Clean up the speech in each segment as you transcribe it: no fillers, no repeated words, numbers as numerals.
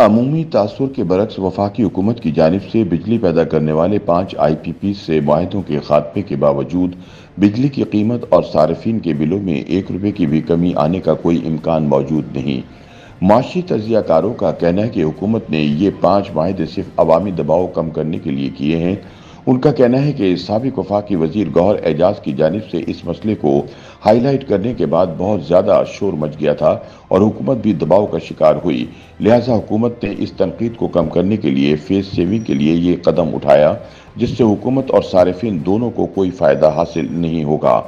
عمومی تاثر کے برعکس وفاقی حکومت کی جانب سے بجلی پیدا کرنے والے 5 آئی پی پی سے معاہدوں کے خاتمے کے باوجود بجلی کی قیمت اور صارفین کے بلوں میں 1 روپے کی بھی کمی آنے کا کوئی امکان موجود نہیں۔ معاشی تجزیہ کاروں کا کہنا ہے کہ حکومت نے یہ 5 معاہدے صرف عوامی دباؤ کم کرنے کے لیے کیے ہیں۔ ان کا کہنا ہے کہ سابق وفاقی وزیر گوہر اعجاز کی جانب سے اس مسئلے کو ہائی لائٹ کرنے کے بعد بہت زیادہ شور مچ گیا تھا اور حکومت بھی دباؤ کا شکار ہوئی، لہٰذا حکومت نے اس تنقید کو کم کرنے کے لیے فیس سیونگ کے لیے یہ قدم اٹھایا، جس سے حکومت اور صارفین دونوں کو کوئی فائدہ حاصل نہیں ہوگا۔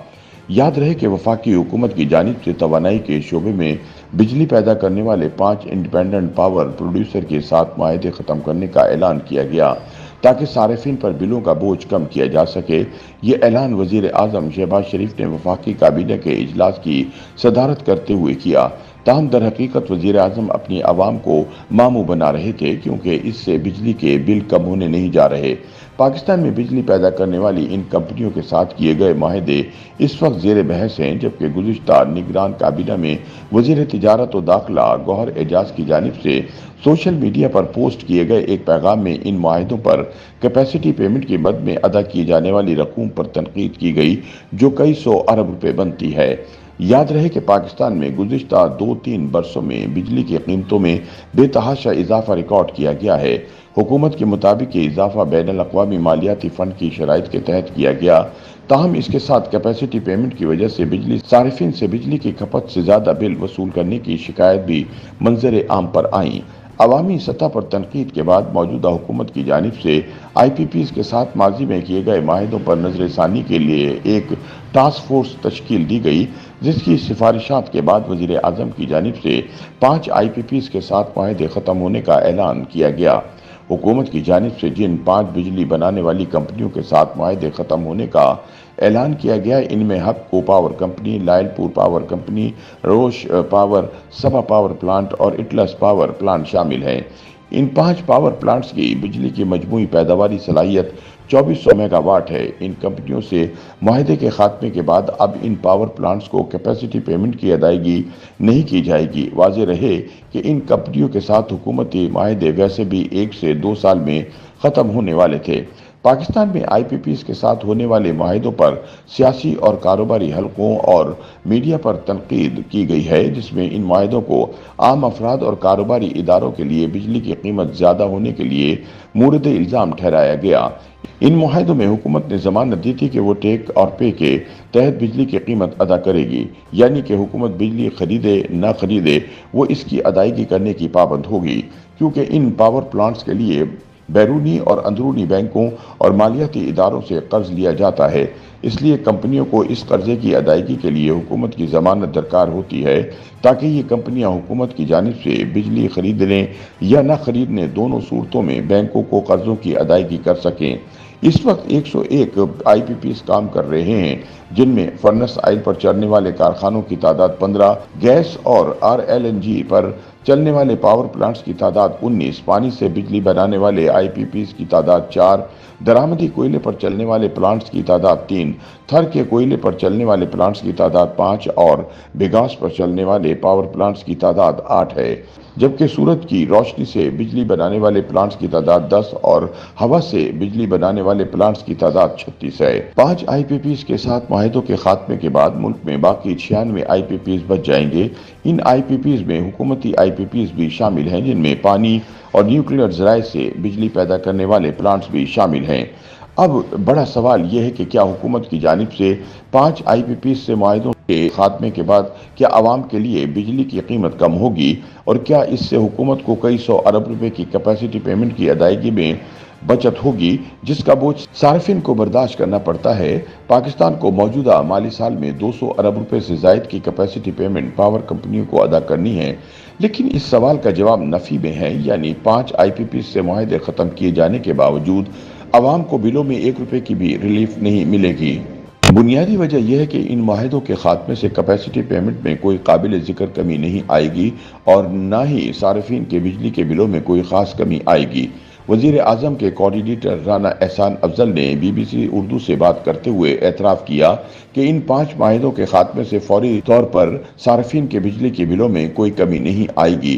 یاد رہے کہ وفاقی حکومت کی جانب سے توانائی کے شعبے میں بجلی پیدا کرنے والے 5 انڈیپینڈنٹ پاور پروڈیوسر کے ساتھ معاہدے ختم کرنے کا اعلان کیا گیا تاکہ صارفین پر بلوں کا بوجھ کم کیا جا سکے۔ یہ اعلان وزیر اعظم شہباز شریف نے وفاقی کابینہ کے اجلاس کی صدارت کرتے ہوئے کیا۔ تاہم در حقیقت وزیر اعظم اپنی عوام کو ماموں بنا رہے تھے، کیونکہ اس سے بجلی کے بل کم ہونے نہیں جا رہے۔ پاکستان میں بجلی پیدا کرنے والی ان کمپنیوں کے ساتھ کیے گئے معاہدے اس وقت زیر بحث ہیں، جبکہ گزشتہ نگران کابینہ میں وزیر تجارت و داخلہ گوہر اعجاز کی جانب سے سوشل میڈیا پر پوسٹ کیے گئے ایک پیغام میں ان معاہدوں پر کیپیسٹی پیمنٹ کے بد میں ادا کی جانے والی رقوم پر تنقید کی گئی، جو کئی 100 ارب روپے بنتی ہے۔ یاد رہے کہ پاکستان میں گزشتہ 2-3 برسوں میں بجلی کی قیمتوں میں بے تحاشا اضافہ ریکارڈ کیا گیا ہے۔ حکومت کے مطابق یہ اضافہ بین الاقوامی مالیاتی فنڈ کی شرائط کے تحت کیا گیا، تاہم اس کے ساتھ کیپیسٹی پیمنٹ کی وجہ سے بجلی صارفین سے بجلی کی کھپت سے زیادہ بل وصول کرنے کی شکایت بھی منظر عام پر آئیں۔ عوامی سطح پر تنقید کے بعد موجودہ حکومت کی جانب سے آئی پی پیز کے ساتھ ماضی میں کیے گئے معاہدوں پر نظر ثانی کے لیے ایک ٹاسک فورس تشکیل دی گئی، جس کی سفارشات کے بعد وزیر اعظم کی جانب سے 5 آئی پی پیز کے ساتھ معاہدے ختم ہونے کا اعلان کیا گیا۔ حکومت کی جانب سے جن 5 بجلی بنانے والی کمپنیوں کے ساتھ معاہدے ختم ہونے کا اعلان کیا گیا، ان میں ہب کو پاور کمپنی، لائل پور پاور کمپنی، روش پاور، سبا پاور پلانٹ اور اٹلس پاور پلانٹ شامل ہیں۔ ان 5 پاور پلانٹس کی بجلی کی مجموعی پیداواری صلاحیت 2400 میگا واٹ ہے۔ ان کمپنیوں سے معاہدے کے خاتمے کے بعد اب ان پاور پلانٹس کو کیپیسٹی پیمنٹ کی ادائیگی نہیں کی جائے گی۔ واضح رہے کہ ان کمپنیوں کے ساتھ حکومتی معاہدے ویسے بھی 1 سے 2 سال میں ختم ہونے والے تھے۔ پاکستان میں آئی پی پیز کے ساتھ ہونے والے معاہدوں پر سیاسی اور کاروباری حلقوں اور میڈیا پر تنقید کی گئی ہے، جس میں ان معاہدوں کو عام افراد اور کاروباری اداروں کے لیے بجلی کی قیمت زیادہ ہونے کے لیے مورد الزام ٹھہرایا گیا۔ ان معاہدوں میں حکومت نے ضمانت دی تھی کہ وہ ٹیک اور پے کے تحت بجلی کی قیمت ادا کرے گی، یعنی کہ حکومت بجلی خریدے نہ خریدے وہ اس کی ادائیگی کرنے کی پابند ہوگی، کیونکہ ان پاور پلانٹس کے لیے بیرونی اور اندرونی بینکوں اور مالیاتی اداروں سے قرض لیا جاتا ہے۔ اس لیے کمپنیوں کو اس قرضے کی ادائیگی کے لیے حکومت کی ضمانت درکار ہوتی ہے، تاکہ یہ کمپنیاں حکومت کی جانب سے بجلی خریدنے یا نہ خریدنے دونوں صورتوں میں بینکوں کو قرضوں کی ادائیگی کر سکیں۔ اس وقت 101 آئی پی پیز کام کر رہے ہیں، جن میں فرنس آئل پر چلنے والے کارخانوں کی تعداد 15، گیس اور RLNG پر چلنے والے پاور پلانٹس کی تعداد 19، پانی سے بجلی بنانے والے آئی پی پیز کی تعداد 4، درآمدی کوئلے پر چلنے والے پلانٹس کی تعداد 3، تھر کے کوئلے پر چلنے والے پلانٹس کی تعداد 5 اور بگاس پر چلنے والے پاور پلانٹس کی تعداد 8 ہے، جبکہ سورج کی روشنی سے بجلی بنانے والے پلانٹس کی تعداد 10 اور ہوا سے بجلی بنانے والے پلانٹس کی تعداد 36 ہے۔ 5 آئی پی پیز کے ساتھ معاہدوں کے خاتمے کے بعد ملک میں باقی 96 آئی پی پیز بچ جائیں گے۔ ان آئی پی پیز میں حکومتی آئی پی پیز بھی شامل ہیں، جن میں پانی اور نیوکلیئر ذرائع سے بجلی پیدا کرنے والے پلانٹس بھی شامل ہیں۔ اب بڑا سوال یہ ہے کہ کیا حکومت کی جانب سے 5 آئی پی پیز سے معاہدوں کے خاتمے کے بعد کیا عوام کے لیے بجلی کی قیمت کم ہوگی، اور کیا اس سے حکومت کو کئی 100 ارب روپے کی کیپیسٹی پیمنٹ کی ادائیگی میں بچت ہوگی، جس کا بوجھ صارفین کو برداشت کرنا پڑتا ہے۔ پاکستان کو موجودہ مالی سال میں 200 ارب روپے سے زائد کی کیپیسٹی پیمنٹ پاور کمپنیوں کو ادا کرنی ہے، لیکن اس سوال کا جواب نفی میں ہے، یعنی 5 آئی پی پیز سے معاہدے ختم کیے جانے کے باوجود عوام کو بلوں میں 1 روپے کی بھی ریلیف نہیں ملے گی۔ بنیادی وجہ یہ ہے کہ ان معاہدوں کے خاتمے سے کیپیسٹی پیمنٹ میں کوئی قابل ذکر کمی نہیں آئے گی اور نہ ہی صارفین کے بجلی کے بلوں میں کوئی خاص کمی آئے گی۔ وزیر اعظم کے کوآرڈینیٹر رانا احسان افضل نے BBC اردو سے بات کرتے ہوئے اعتراف کیا کہ ان 5 معاہدوں کے خاتمے سے فوری طور پر صارفین کے بجلی کے بلوں میں کوئی کمی نہیں آئے گی۔